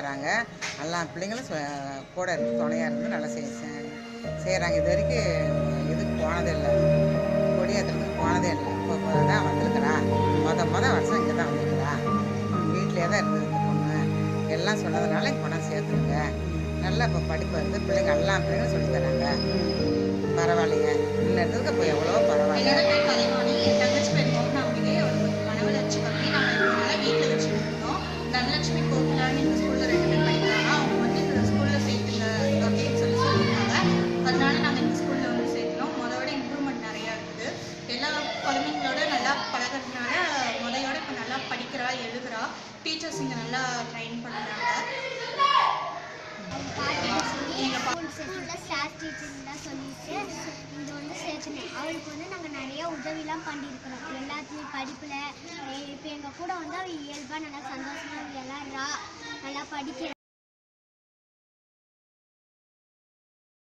தராங்க. எல்லா பிள்ளைங்களும் கூட இருந்து துணையாக இருந்து நல்லா செய்கிறாங்க. இது வரைக்கும் இதுக்கு போனதே இல்லை, கொடியேற்றுறதுக்கு போனதே இல்லை. இப்போ தான் வந்திருக்கிறா, வருஷம் இங்கே தான் வந்திருக்கிறா. வீட்டிலே தான் இருந்தது இந்த பொண்ணு. எல்லாம் சொன்னதுனால இங்கே கொண்டாந்து சேர்த்துருங்க. நல்லா இப்போ படிப்பு வருது, பிள்ளைங்க எல்லா பிள்ளைங்களும் சொல்லி தராங்க. பரவாயில்லைங்க, இன்னும் இருந்ததுக்கு இப்போ எவ்வளோ பரவாயில்ல. தனலட்சுமி கோகுலான்னு இந்த ஸ்கூலில் 2 பேர் படிக்கிறாங்க. அவங்க வந்து இந்த ஸ்கூலில் சேர்த்துங்க அப்படின்னு சொல்லியிருக்காங்க. அதனால நாங்கள் இந்த ஸ்கூலில் வந்து சேர்த்துனோம். மொதலோட இம்ப்ரூவ்மெண்ட் நிறையா இருக்குது. எல்லா குழந்தைங்களோட நல்லா பழகிறதுனால மொதையோட இப்போ நல்லா படிக்கிறா, எழுதுறா. டீச்சர்ஸ் இங்கே நல்லா ட்ரெயின் பண்ணுறாங்க. சொல்லிட்டு இங்கே வந்து சேர்த்துனேன். அவளுக்கு வந்து நாங்கள் நிறைய உதவிலாம் பண்ணியிருக்கிறோம் எல்லாத்துலேயும் படிப்பில். இப்போ எங்கள் கூட வந்து அவள் இயல்பாக நல்லா சந்தோஷமாக விளையாடுறா, நல்லா படிக்கிறா.